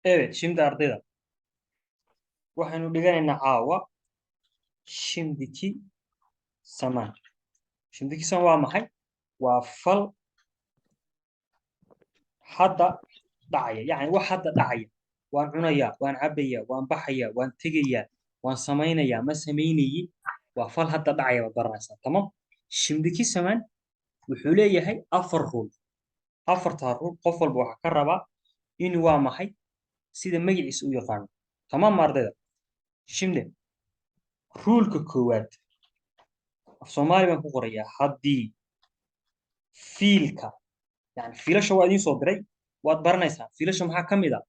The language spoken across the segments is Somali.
Evet, şimdi ardayda waxaynu dhiganaynaa caawa shimdiki samaan. Shimdiki samaan waa maxay? Waa fal hadda dhacaya, yacni wax hadda dhacaya. Waan cunayaa, waan cabayaa, waan baxayaa, waan tegayaa, waan samaynayaa, ma samaynayin. Waa fal hadda dhacaya baad baranaysaa, tamam? Shimdiki samaan wuxuu leeyahay 4 rule. 4taa rule qof walba waxaa ka rabaa in waa maxay sida magaciisa u yaqaano. Tamam ardayda? Shimde ruleka koowaad af Soomaali baan ku qorayaa haddii fiilka yani fiilasha waa idiin soo diray waad baranaysaa fiilasha maxaa ka mid ah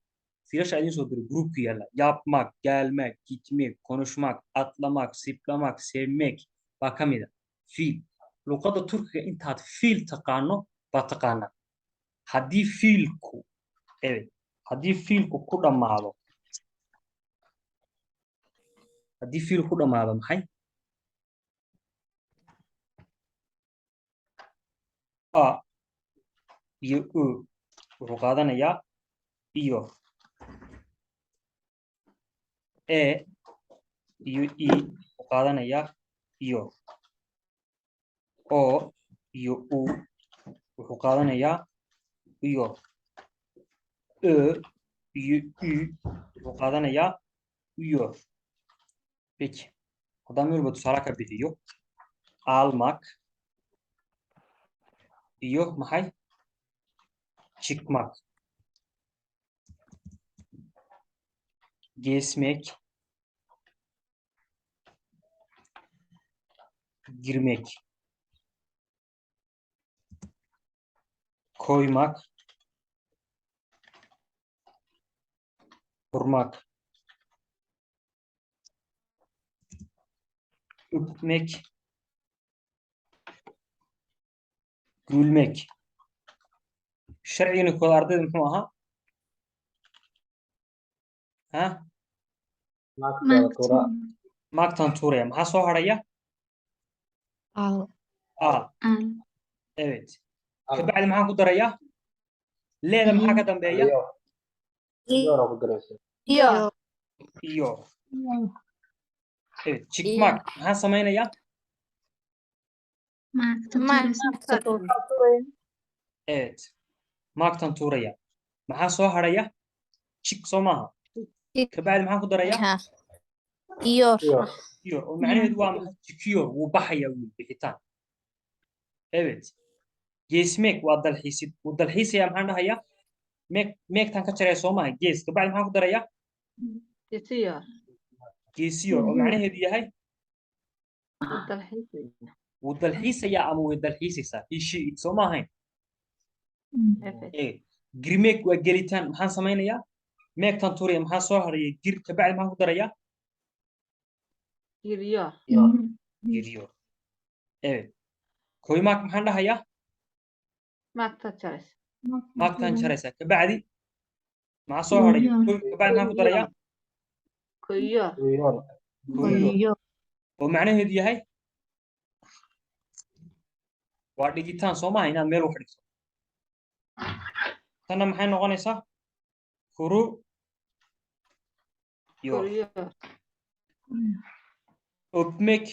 fiilasha idiin soo diray groupka yaalla yaabmaag gaalmaag gitmeeg konushmaag atlamaag siblamaag seemeeg baa ka mid ah fiil luqadda turkiga intaad fiil taqaano baad taqaanaa haddii fiilku haddii fiilku ku dhammaado maxay a iyo o wuxuu qaadanayaa iyo e iyo e wuxuu qaadanayaa iyo o iyo u wuxuu qaadanayaa iyo e iyo u wuxuu qaadanayaa iyo peki haddaan meel walba tusaale ka bixiyo almak iyo maxay çıkmak gezmek girmek koymak kurmak öpmek gülmek sharcigan kooda ardayda muxuu ahaa ha maagtan tuuraya maxaa soo haraya evet kabacdi maxaan ku darayaa leeda maxaa ka dambeeya iyo evet çıkmak maxaa samaynayaa evet maagtan tuuraya maxaa soo haraya çık soo maaha kabacdi maxaan ku darayaa iyo oo macnaheedu waa maxay çıkıyor wuu baxaya wuu bixitaan evet gezmek waa dalxiisid wuu dalxiisaya maxaan dhahayaa meegtan ka jaraya soo maaha gees kabacdi maxaan ku darayaa geesiyor oo macnaheedu yahay wuu dalxiisayaa ama way dalxiisaysaa ishi soo ma ahayn girmeeg waa gelitaan maxaan samaynayaa meegtan tuuraya maxaa soo haraya gir kabacdi maxaan ku darayaa giriyor evet koymak maxaan dhahayaa maagtan jaraysaa kabacdi maxaa soo haraya kabacdi maxaan ku darayaa koyuyor oo macnaheedu yahay waa dhigitaan soo maaha inaad meel wax dhigto tanna maxay noqonaysaa kuru yor öpmek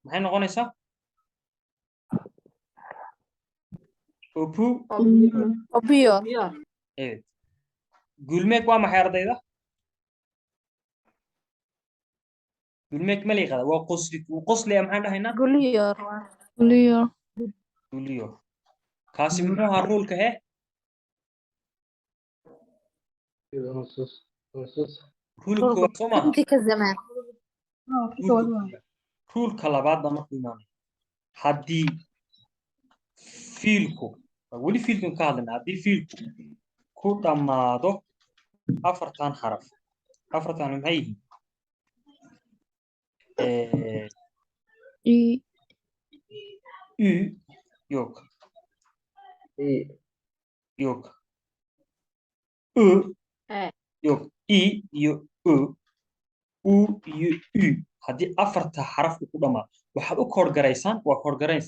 maxay noqonaysaa Opiyor. evet gülmek waa maxay ardayda gülmek ma liiqada waa qosli wuu qoslaya maxaan dhahaynaa gülüyor kaasi muxuu ahaa ruulka he ruulka waa soo maaha ruulka labaad baa markuu imaanaya haddii fiilku weli fiilkan ka hadlayna haddii fiilku ku dhammaado 4tan xaraf 4tan maxay yihiin ü yok yok ı yok i iyo u iyo ü haddii 4ta xaraf ku dhammaado waxaad u koorgaraysaan waa koorgarays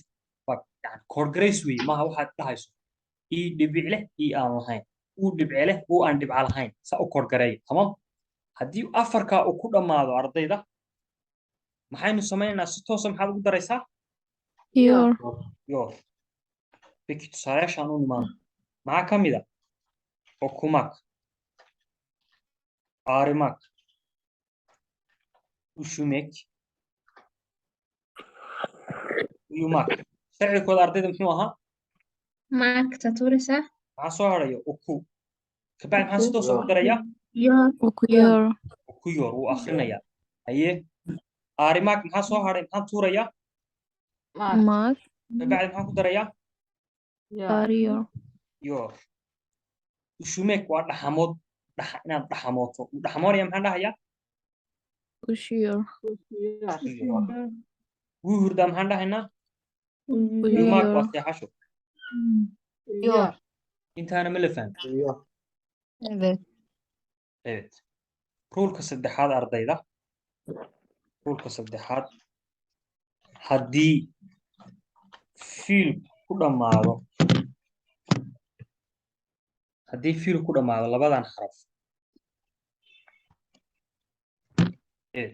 yani koorgarays weeye maaha waxaad dhahayso i dhibic leh i aan lahayn uu dhibce leh uu aan dhibca lahayn saa u korgareeyo tamam haddii afarkaa uu ku dhammaado ardayda maxaynu sameynaynaa si toosa maxaad ugu daraysaa Your. yoor biki tusaalayaashaan u nimaano maxaa ka mid a okumaak aarimaak ushumeek uyumaak sharcigooda ardayda muxuu ahaa Maagta tuuraysaa. maxaa soo haraya uku kabacdi maxaan si toosa ugu darayaa Your. uku yoor wuu akrinayaa haye aarimaak maxaa soo haray maxaan tuurayaa Mark. kabacdi maxaan ku darayaa Are your. yoor ushumeek waa dhaxamood inaad dhaxamooto uu dhaxamoonaya maxaan dhahayaa Push your. wuu hurdaa maxaan dhahaynaa Push yumaak waa your. seexasho Your. intaana ma la fahmi evet ruulka saddexaad ardayda ruulka saddexaad haddii fiilku ku dhammaado labadan xaraf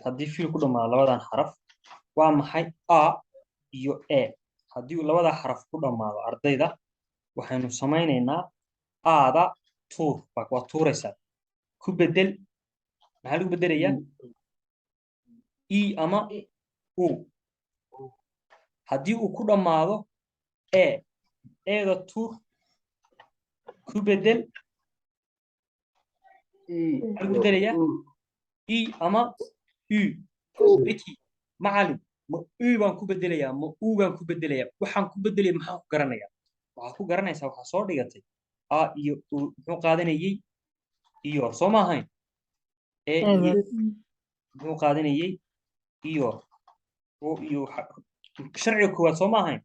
haddii fiil ku dhammaado labadan xaraf waa maxay a iyo e haddii uu labada xaraf ku dhammaado ardayda waxaynu samaynaynaa aada tuur waa tuuraysaa ku bedel maxaa lagu bedelayaa e ama u haddii uu ku dhammaado e eeda tuur ku bedel maxaa lagu bedelayaa e ama u beki macalin ma u baan ku bedelayaa ma u baan ku bedelayaa waxaan ku bedelaya maxaan ku garanayaa waxaad ku garanaysaa waxaa soo dhigatay a iyo u muxuu qaadanayey iyo soo ma ahayn e iyo muxuu qaadanayey iyo o iyo sharciga koowaad soo ma ahayn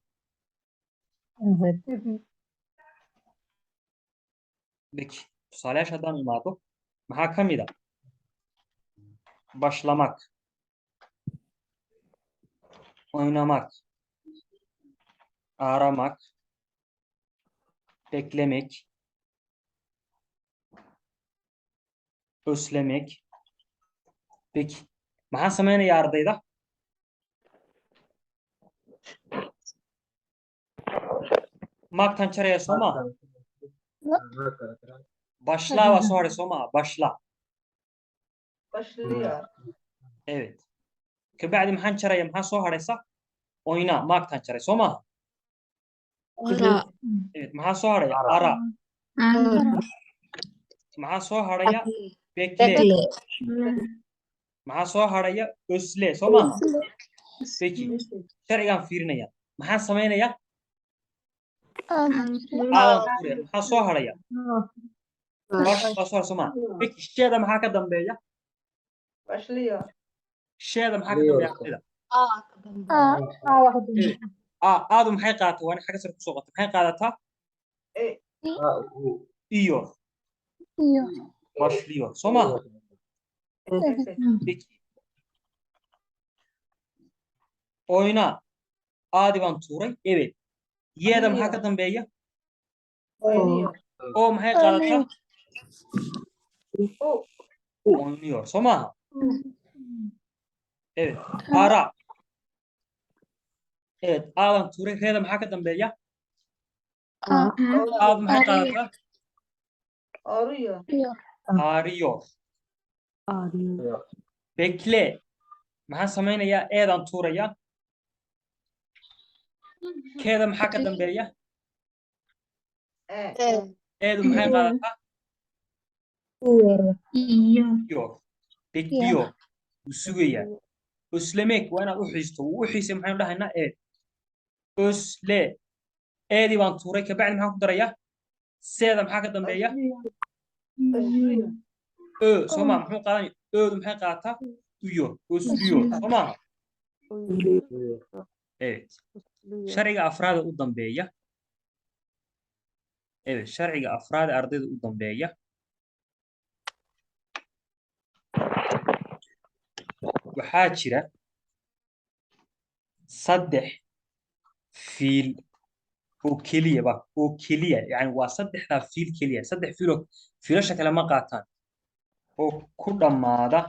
beki tusaalayaasha haddaan imaado maxaa ka mid a başlamak oynamak aramak beklemek özlemek peki maxaa sameynaya ardayda maktan jaraya soo maaha başla waa soo haray soo maaha başla evet kabacdi maxaan jaraya maxaa soo haraysa oyna maagtaan jaray soo maaha evet maxaa soo haraya ara maxaa soo haraya bekle maxaa soo haraya ösle soo maaha peki sharcigaan fiirinaya maxaan samaynaya aadan tuuraya maxaa soo haraya bash baa soo haray soo maaha peki sheeda maxaa ka dambeeya sheeda maxaa ka dambeeya ardayda aadu maxay qaadataa waa in xagga sare kusoo qata maxay qaadataa iyo bashliyo soo maaha oyna aadi baan tuuray ebed yeeda maxaa ka dambeeya oo maxay qaadataa oyniyor soo maaha evet ara evet aadan tuuray reeda maxaa ka dambeeya aad maxay qaadataa ariyor bekle maxaan samaynayaa eedan tuuraya keeda maxaa ka dambeeya eedu maxay qaadataa iyo bekliyo wuu sugayaa oslemek waa inaad u xiisto wuu u xiisay maxaynu dhahaynaa eed osle eedii baan tuuray kabacdi maxaan ku darayaa seeda maxaa ka dambeeya soo maa muxuu qaadanaya oodu maxay qaadataa uyo osliyo soo maaha evet sharciga afraada u dambeeya evet sharciga afraada ardayda u dambeeya waxaa jira 3 fiil oo keliya ba oo keliya yani waa saddexdaa fiil keliya saddex fiil oo fiilasha kale ma qaataan oo ku dhammaada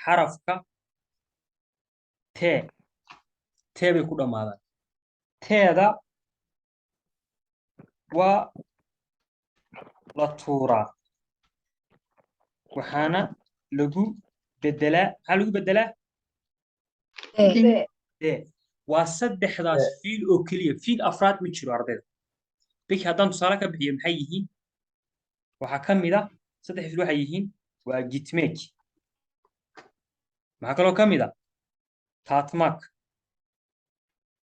xarafka t t bay ku dhammaadaan teeda waa la tuuraa waxaana lagu bedelaa maxaa lagu bedelaa de waa saddexdaas fiil oo keliya fiil afraad ma jiro ardayda biki haddaan tusaale ka bixiyo maxay yihiin waxaa ka mid ah saddex fiil waxay yihiin waa gitmek maxaa kaloo ka mid ah tatmak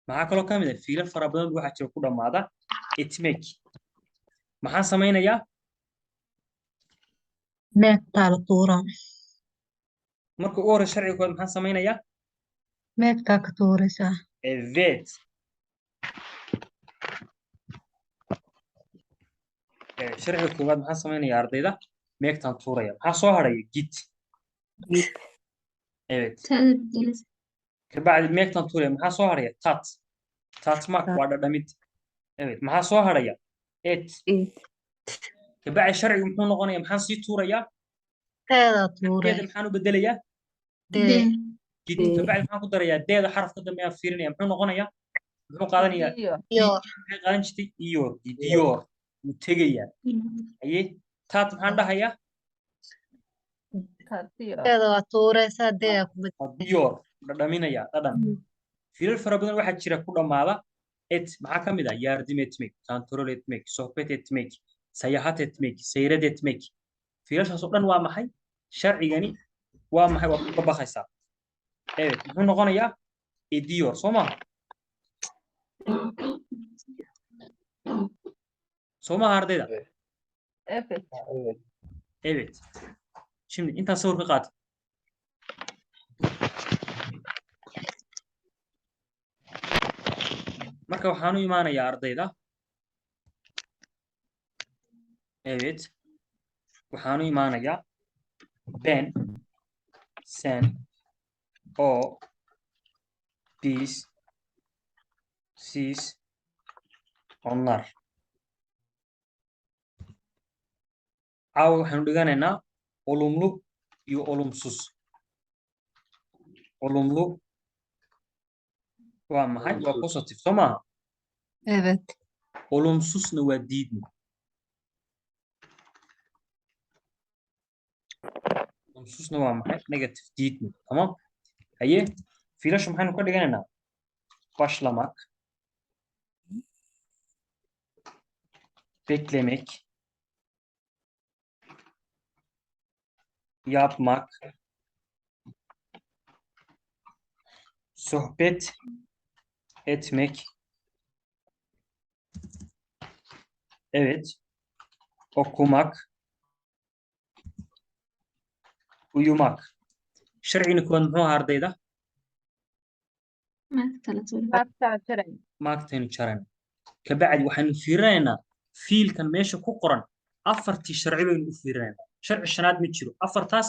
maxaa kaloo ka mid ah fiilal fara badan waxaa jira ku dhammaada etmek maxaan samaynayaa meegtaa la tuuraa marka ugu horeysa sharciga koowaad maxaan samaynayaa meegtaa ka tuuraysaa evet sharciga koowaad maxaan samaynayaa ardayda meegtaan tuuraya maxaa soo haraya git evet تاء بدلت kabacdi meegtaan tuuraya maxaa soo haraya tatmak waa dhadhamid evet maxaa soo haraya et kabacdi sharcigu muxuu noqonaya maxaan sii tuurayaa teedaa tuuray deeda maxaan u bedelayaa dee git kabacdi maxaan ku darayaa deeda xarafka dambe aan fiirinaya muxuu noqonayaa muxuu qaadanayaa iyo maxay qaadan jirtay iyor idiyor wuu tegayaa haye taat maxaan dhahayaa teeda waa tuuraysaa deedaa ku bed diyor dhadhaminaya dhadhan fiilal fara badan waxaa jira ku dhammaada et maxaa ka mid ah yardım etmek kontrol etmek sohbet etmek sayahat etmek seyrad etmek fiilashaas oo dhan waa maxay sharcigani waa maxay waad uga bakaysaa evet muxuu noqonayaa ediyor soo maaha soo maaha ardayda evet şimdi intaan sawir ka qaata marka waxaan u imaanayaa ardayda evet waxaan u imaanayaa ben sen o biz siz onlar caawa waxaanu dhiganaynaa olumlu iyo olumsuz olumlu waa maxay waa positive soo maaha evet olumsuzna waa diidmo olumsuzna waa maxay negative diidmo tamam haye fiilasha maxaynu ka dhiganaynaa başlamak beklemek yapmak sohbet etmek evet okumak uyumak sharcigina koowaad muxuu ahaa ardayda ما اختلط maagtaynu jaran kabacdi waxaynu fiirinaynaa fiilkan meesha ku qoran afartii sharci baynu u fiirinaynaa sharci shanaad ma jiro afartaas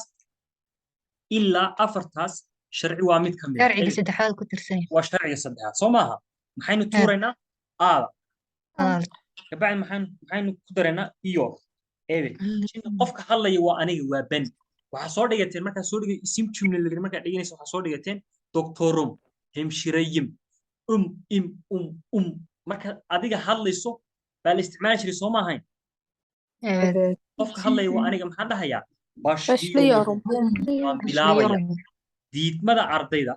ilaa afartaas sharci waa mid ka mid ah sharciga saddexaad ku tirsan yahay waa sharciga saddexaad soo maaha maxaynu tuuraynaa aada Adaal. kabacdi maxaynu ku daraynaa iyo evet Shinni qofka hadlaya waa aniga waa ben waxaa soo dhigateen markaa soo dhigay isim jumla la markaa dhiganaysa waxaa soo dhigateen doctorum hemshirayim im marka adiga hadlayso baa la isticmaali jiray soo ma ahayn Evet. qofka hadlaya waa aniga maxaan dhahayaa Başlıyorum. waan bilaabaya diidmada ardayda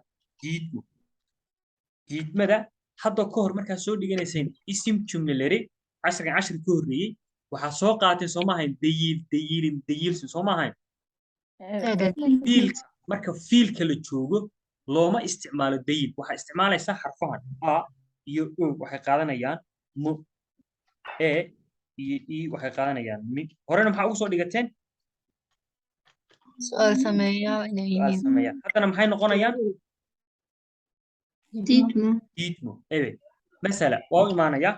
diidmada hadda ka hor markaa soo dhiganayseen isim jumlaleri casrigan cashri ka horreeyey waxaa soo qaatay soo ma ahayn dayilsin soo ma ahayn Evet. fiilka marka fiilka la joogo looma isticmaalo dayil waxaa isticmaalaysaa xarfahan a iyo o waxay qaadanayaan mu e iyo i waxay qaadanayaan mi horena maxaa ugu soo dhigateen Su'aal sameeyaa inay su'aal yihiin. sameeyaan haddana maxay noqonayaan diidmo diidmo evet masala waa u imaanayaa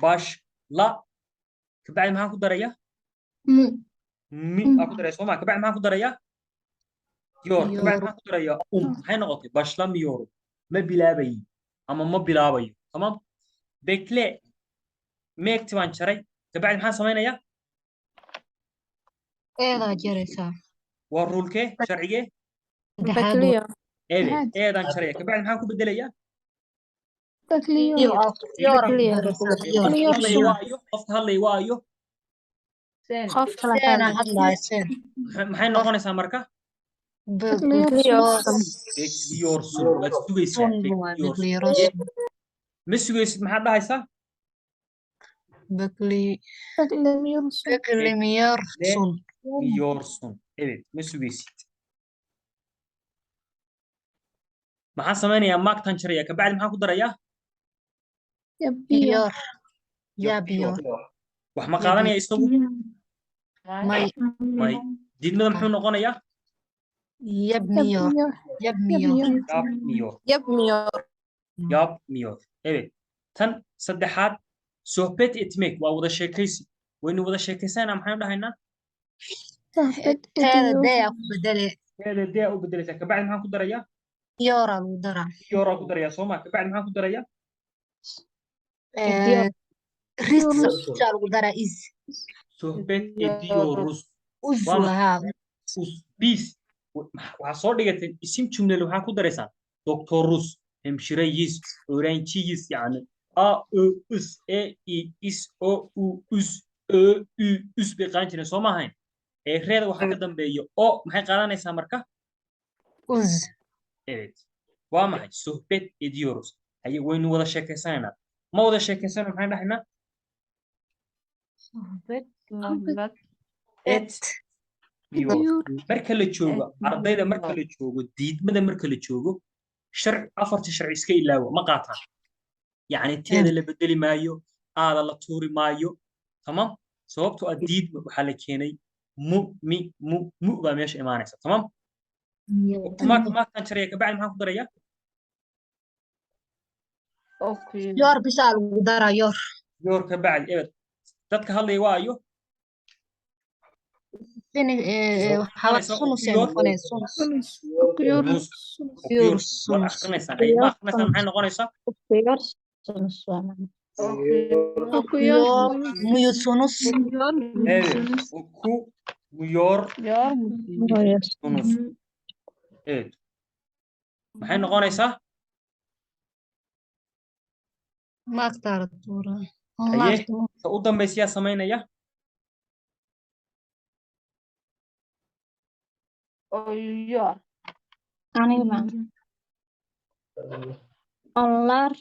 bash la kabacdi maxaan ku darayaa mu mi aa ku daraya soo maa kabacdi maxaan ku darayaa يور كبعد ما كدر يا هاي نقطة باشلام يور ما بلابي أما ما بلابي تمام بكلي ميك تبان شري كبعد ما سمينا يا eedaa jaraysaa والرول شرعية saddexaad بكلير إيه دان شرعية كبعد ما كوب بدلية بكلير yoora ku بكلير daraysaa قف بكلير هلا سن يوايو قف هلا يوايو خف كلا seena حاجة hadlaaya seen maxay noqonaysaa marka بكلير bekliyorsun bekliyorsun waad sugaysaa sun waa bekliyorsun bekliyorsun ma sugaysid maxaad dhahaysaa bekli بكلير سن beklemiyorsun bekliyorsun evet ma sugaysid maxaan samaynayaa maagtan jaraya kabacdi maxaan ku darayaa يبير yor yabiyor wax ma qaadanaya isagu may may diidmada muxuu noqonayaa yabmiyor يبير yabmiyor yapmıyor يبير yapmıyor evet tan saddexaad sohbet etmek waa wada sheekaysi waynu wada sheekaysana maxaynu dhahaynaa صاحبة teeda إديو daya ku bedele teeda dee u bedelaysaa kabacdi maxaan ku darayaa yoraa lagu daraa yoraa ku darayaa soo ma kabacdi maxaan ku darayaa ris saa lagu daraa is sohbet ediyoruz us waa maxay haa bis waxaa soo dhigateen isim jumlele waxaa ku daraysaan doctorus hemshirayiis öğrenciyiz yani a ö is e i is o u us ö ü us bay qaadan jireen soo ma ahayn reeda waxaa ka dambeeya o maxay qaadanaysaa marka us evet waa maxay sohbet ediyoruz haye waynu wada sheekaysanaynaa ma wada sheekaysana maxaan dhahaynaa et miyor marka la joogo ardayda marka la joogo diidmada marka la joogo afarta sharci iska ilaawo ma qaataan yacni teeda la bedeli maayo aada la tuuri maayo tamam sababtoo ah diidma waxaa la keenay mu baa meesha imaanaysa tamam maagtan jaraya kabacdi maxaan ku darayaa yor bisaa lagu daraa yor yor kabacdi evet dadka hadlaya waa ayo sunusay noqonay sunus بكلير nus yor war sunus akrinaysaan ay ma akrinaysaan maxay noqonaysaa yor muyu sunus evet oku muyor sunus evet maxay noqonaysaa maagtaara tuura haye ta u dambaysiyaa samaynaya aniga ma onlar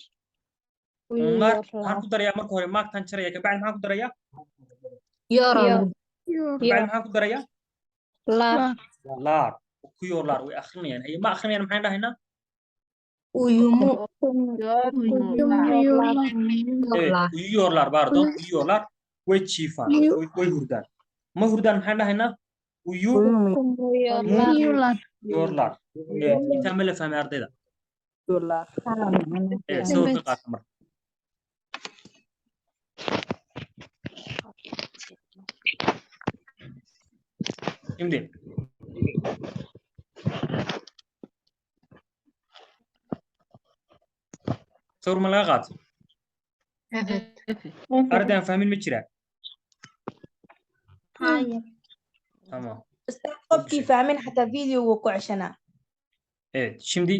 onlar maxaan ku darayaa marka hore maagtan jaraya kabacdi maxaan ku darayaa yora kabacdi maxaan ku darayaa lar laar kuyo laar way akrinayaan haye ma akrinayaan maxaan dhahaynaa uyumu evet uyuyorlar pardon uyuyorlar way jiifaan way hurdaan ma hurdaan maxaan dhahaynaa uyuyorlar evet intaa ma la fahmay ardayda evet sawirka qaata marka şimdi sawir ma laga qaato evet arday aan fahmin ma jiraa tamam qofkii fahmin xataa videoga ku ceshanaa evet şimdi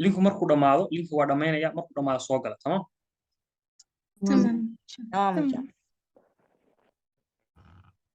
linku markuu dhamaado linki waa dhamaynaya markuu dhamaado soo gala tamam tamam